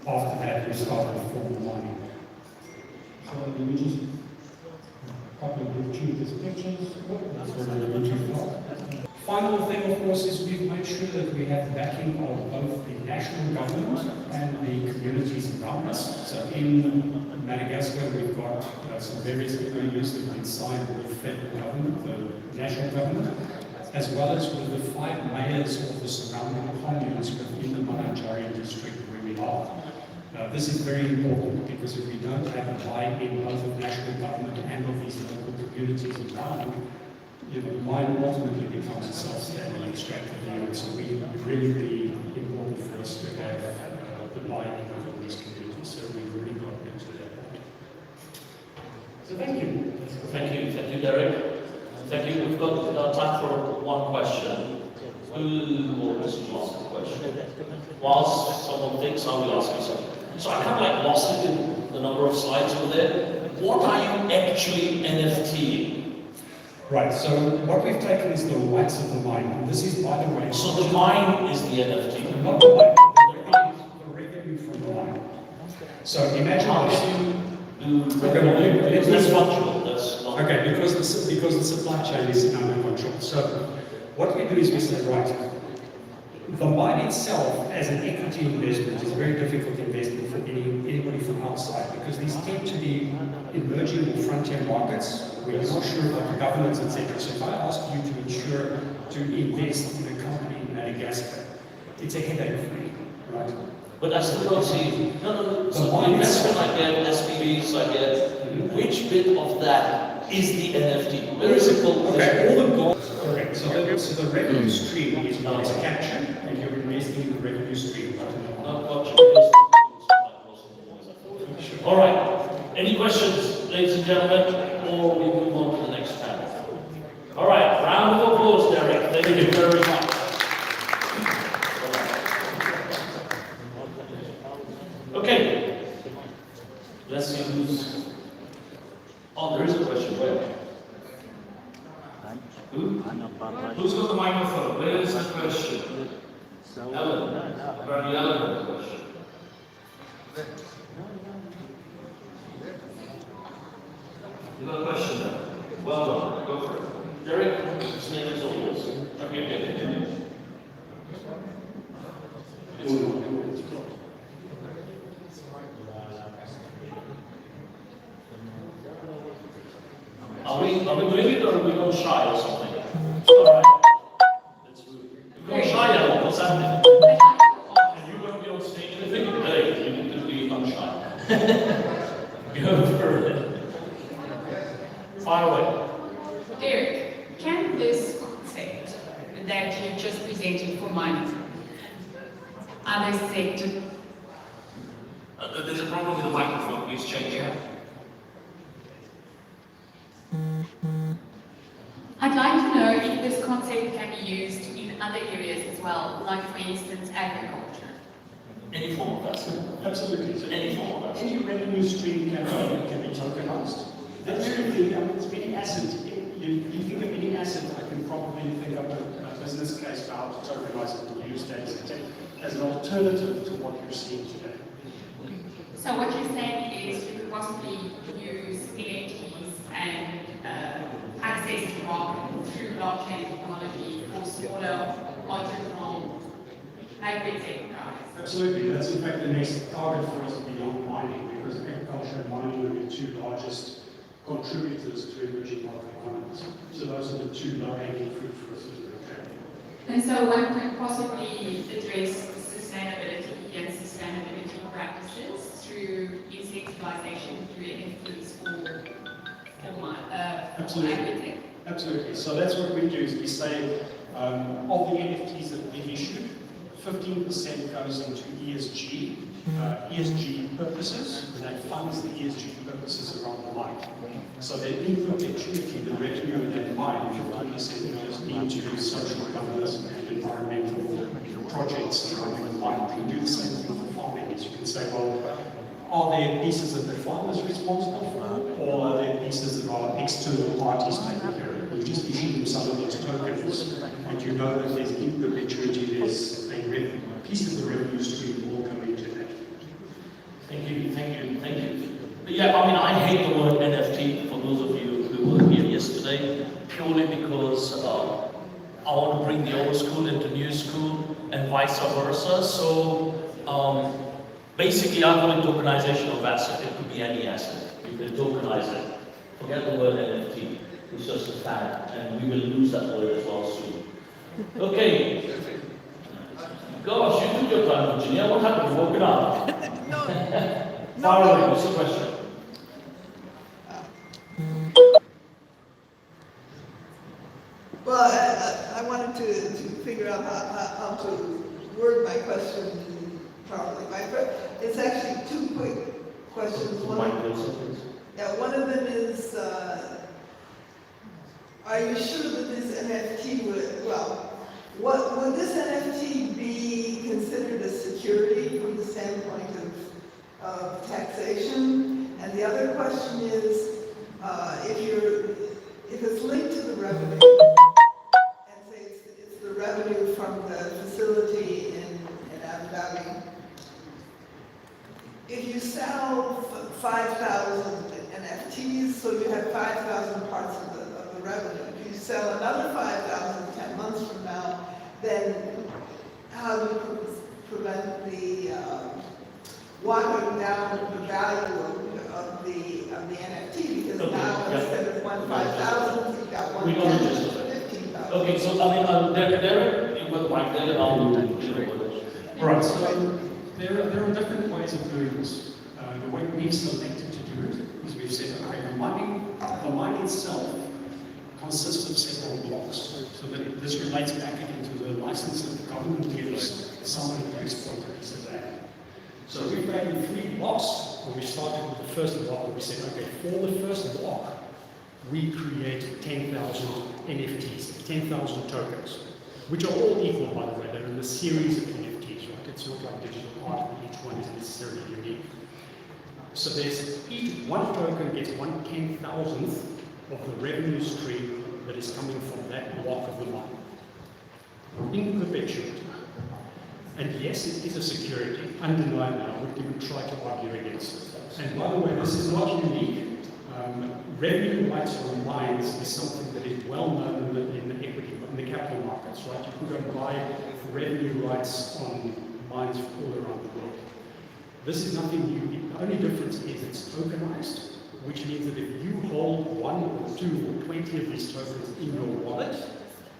After that, we started formal mining. So let me just copy the two pictures. That's where the YouTube are. Final thing, of course, is we've made sure that we have the backing of both the national government and the communities around us. So in Madagascar, we've got some various agreements that have been signed with the federal government, the national government, as well as with the 5 mayors of the surrounding communes within the Manajarian district where we are. This is very important because if we don't have a buy-in both of national government and of these local communities around, the mine ultimately becomes a self-standing extractive unit. So we really, really important for us to have the buy-in of these communities. So we've really got into that point. So thank you. Thank you, Derek. Thank you. We've got time for one question. Who will ask a question? Whilst someone thinks, I will ask you something. So I kind of like lost it in the number of slides over there. What are you actually NFTing? Right, so what we've taken is the rights of the mine. And this is, by the way... So the mine is the NFT? Not the mine, the revenue from the mine. So imagine... How do you do revenue? That's functional, that's not... Okay, because the supply chain is under control. So what we do is we say, right, the mine itself as an equity investment is a very difficult investment for anybody from outside because these tend to be emerging or frontier markets where you're not sure about the governance, etc. So if I ask you to invest in a company in Madagascar, it's a headache for you, right? But I still don't see, so the investment I get, SPVs I get, which bit of that is the NFT? Where is it called? Okay, all the gold. Correct. So the revenue stream is what is captured, and you're investing in the revenue stream. All right. Any questions, ladies and gentlemen, or we move on to the next panel? All right. Round of applause, Derek. Thank you very much. Okay. Let's see who's. Oh, there is a question. Where? Who? Who's got the microphone? Where is the question? Ellen. Apparently Ellen has a question. You got a question there? Well done. Go for it. Derek, this name is all yours. Okay. Are we doing it or are we going shy or something? Alright. That's rude. You're going shy, Ellen. What's happening? And you're going to be on stage and think, hey, you need to be unshy. Go for it. Fire away. Derek, can this concept that you just presented for mining, other sectors? There's a problem with the microphone. Please change it. I'd like to know if this concept can be used in other areas as well, like for instance agriculture. Any form of that. Absolutely. So Any form of that. any revenue stream can be tokenized. That's the thing. I mean, it's any asset. You think of any asset, I can probably think of a business case for how to tokenize it and use data as an alternative to what you're seeing today. So what you're saying is you could possibly use NFTs and access to market through blockchain technology for smaller entrepreneurial agri-tech guys. Absolutely. That's in fact the next target for us beyond mining, because agriculture and mining are the two largest contributors to emerging market economies. So those are the two low-hanging fruit for us as a country. And so one could possibly address sustainability and sustainability practices through incentivization through NFTs for Absolutely. Absolutely. So that's what we do is we say of the NFTs that we've issued, 15% goes into ESG purposes, and that funds the ESG purposes around the mine. So they in perpetuity, the revenue of that mine, 15% goes into social governance and environmental projects surrounding the mine. We do the same thing for farming. As you can say, well, are there pieces that the farmer is responsible for, or are there pieces that are external parties taking care of it? You just issue them some of those tokens, and you know that there's in perpetuity, there's pieces of revenue stream will come into that. Thank you, thank you, thank you. Yeah, I mean, I hate the word NFT for those of you who were here yesterday, purely because I want to bring the old school into new school and vice versa. So basically, I call it tokenization of asset. It could be any asset. You can tokenize it. Forget the word NFT. It's just a fad, and we will lose that word as well soon. Okay. Gosh, you took your time, Virginia. What happened? You woke it up. Fire away. What's the question? Well, I wanted to figure out how to word my question properly. It's actually two quick questions. One of them is, are you sure that this NFT would this NFT be considered a security from the standpoint of taxation? And the other question is, if it's linked to the revenue, and say it's the revenue from the facility in Abu Dhabi, if you sell 5,000 NFTs, so you have 5,000 parts of the revenue. If you sell another 5,000 10 months from now, then how do you prevent the watering down the value of the NFT? Because now instead of 5,000, you've got 15,000. Okay, so I mean, there you got right there. Right. So there are different ways of doing this. The way we've selected to do it is we've said, okay, the mining itself consists of several blocks. So that this relates back again to the license that the government gives someone to exploit a piece of land. So we've created 3 blocks. When we started with the first block, we said, okay, for the first block, we create 10,000 NFTs, 10,000 tokens, which are all equal, by the way. They're in a series of NFTs, right? It's not like digital art, where each one is necessarily unique. So there's each one token gets 1/10,000th of the revenue stream that is coming from that block of the mine, in perpetuity. And yes, it is a security, undeniable. I wouldn't even try to argue against it. And by the way, this is not unique. Revenue rights on mines is something that is well known in the equity, in the capital markets, right? You can go and buy revenue rights on mines all around the world. This is nothing new. The only difference is it's tokenized, which means that if you hold 1 or 2 or 20 of these tokens in your wallet,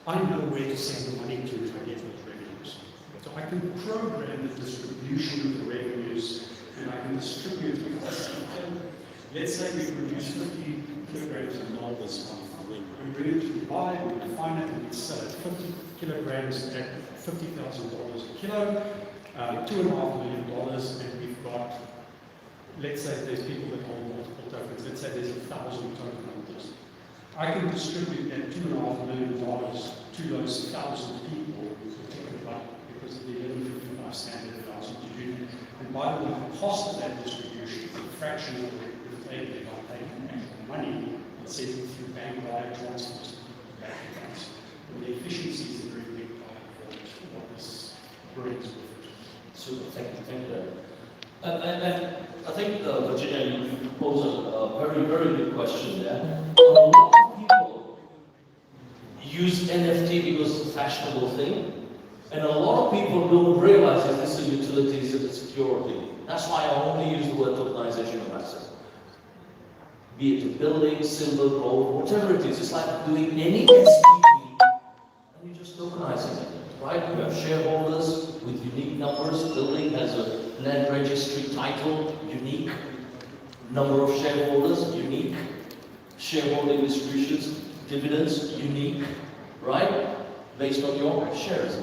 I know where to send the money to get those revenues. So I can program the distribution of the revenues, and I can distribute it. Let's say we produce 50 kilograms of gold this month. We bring it to Dubai, we refine it, and we sell it 50 kilograms at $50,000 a kilo, $2.5 million, and we've got, let's say there's people that hold multiple tokens. Let's say there's 1,000 token holders. I can distribute that $2.5 million to those 1,000 people who take it up because of the 1155 standard allows you to do that. And by the way, the cost of that distribution, the fraction of it is taken by taking actual money and sending it through bank wire transfers to bank accounts. And the efficiency is a very big part of what this brings with it. Super, thank you. And I think, Virginia, you pose a very, very good question there. A lot of people use NFT because it's a fashionable thing, and a lot of people don't realize that this is utilities and security. That's why I only use the word tokenization of assets. Be it a building, silver, gold, whatever it is. It's like doing any SPV, and you just tokenizing it, right? You have shareholders with unique numbers. Building has a land registry title, unique. Number of shareholders, unique. Shareholding distributions, dividends, unique, right? Based on your shares.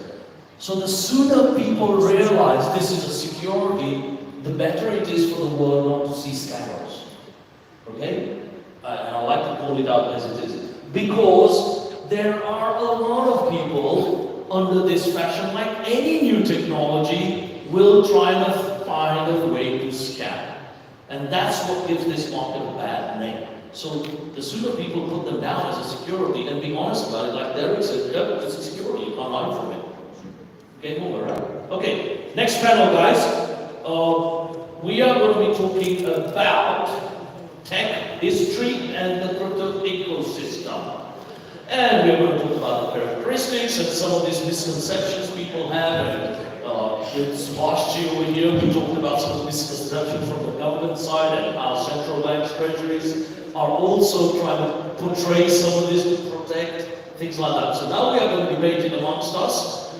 So the sooner people realize this is a security, the better it is for the world not to see scammers. Okay? And I like to call it out as it is. Because there are a lot of people under this fashion, like any new technology, will try to find a way to scam. And that's what gives this market a bad name. So the sooner people put them down as a security and be honest about it, like Derek said, yep, it's a security, you can't hide from it. Game over, right? Okay, next panel, guys. We are going to be talking about tech history and the crypto ecosystem. And we're going to talk about the characteristics and some of these misconceptions people have. And it's last year over here, we talked about some of the misconceptions from the government side and how central banks, treasuries are also trying to portray some of this to protect, things like that. So now we are going to debate it amongst us.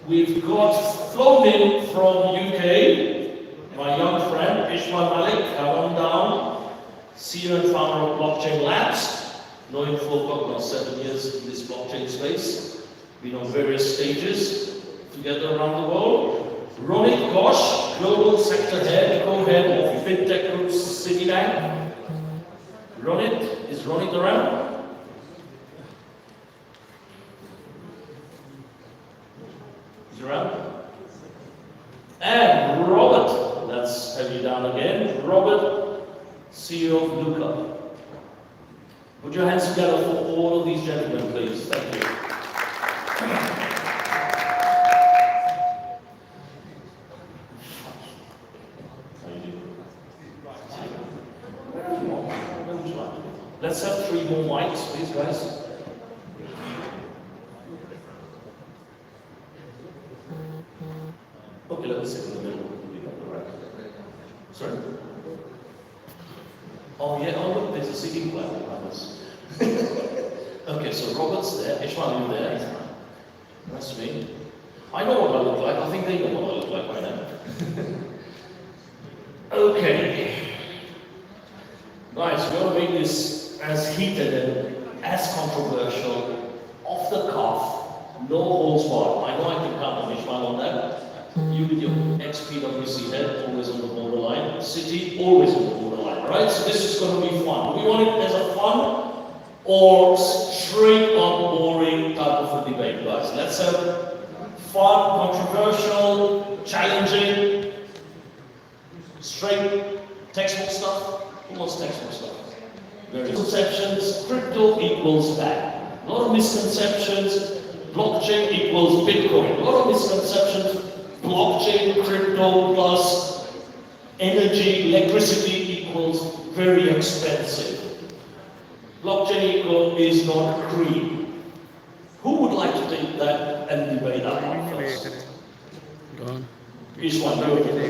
We've got flown in from UK, my young friend, Ishmael Malik, come on down, CEO and founder of Blockchain Labs. Know him for about 7 years in this blockchain space. Been on various stages together around the world. Ronit Ghosh, Global Sector Head, Co-Head of FinTech Group's Citibank. Ronit, is Ronit around? Is he around? And Robert, let's have you down again. Robert, CEO of Luca. Put your hands together for all of these gentlemen, please. Thank you. Let's have 3 more mics, please, guys. Okay, let me sit in the middle. Sorry? Oh yeah, oh look, there's a sitting plan behind us. Okay, so Robert's there, Ishmael, you there? That's me. I know what I look like, I think they know what I look like by now. Okay. Guys, we're going to make this as heated and as controversial, off the cuff, no holds barred. I know I can count on Ishmael on that. You with your ex-PwC head, always on the borderline. City, always on the borderline, right? So this is going to be fun. Do we want it as a fun or straight up boring type of a debate, guys? Let's have fun, controversial, challenging, straight textbook stuff. Who wants textbook stuff? Very misconceptions. Crypto equals bad. A lot of misconceptions. Blockchain equals Bitcoin. A lot of misconceptions. Blockchain, crypto plus energy, electricity equals very expensive. Blockchain is not green. Who would like to take that and debate that one first? Go on. Each one, go.